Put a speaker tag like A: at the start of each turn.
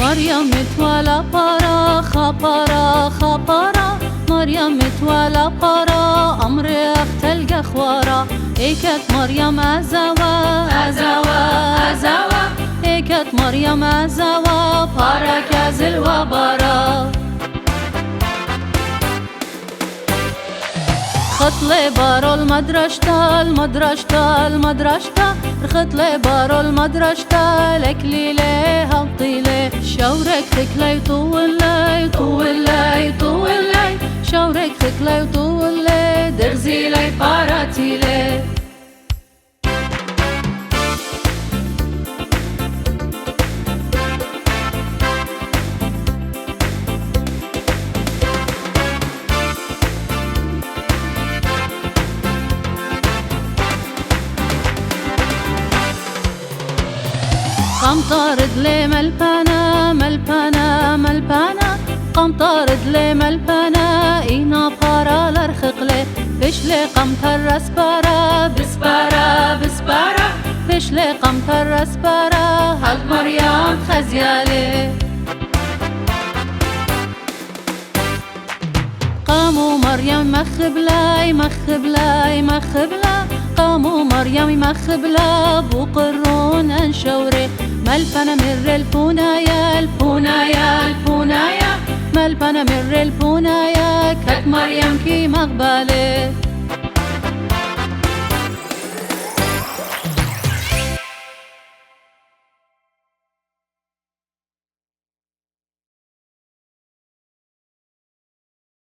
A: مريم متوالا بارا خبارا خبارا مريم متوالا بارا أمر أختل جخوارا إيكت مريم أزوا أزوا أزوا إيكت مريم أزوا بارا كازل وبارا خطلي بارو المدرشتا المدرشتا المدرشتا خطلي بارو المدرشتا لكليلي هبطيلي شورك ثكلي طولي طولي طولي شورك ثكلي طولي درزيلي باراتيلي قام طارد لي ملبانا ملبانا ملبانا قام طارد لي ملبانا إينا بارا لرخق لي بش لي قام ترس بارا بسبارا بسبارا بش لي قام ترس بارا هاد مريم خزيالي قاموا مريم مخبلاي مخبلاي مخبلا قاموا مريم مخبلا بقرون انشوري ملبنا مر البونايا البونايا البونايا ملبنا مر البونايا كت مريم كي مقبالي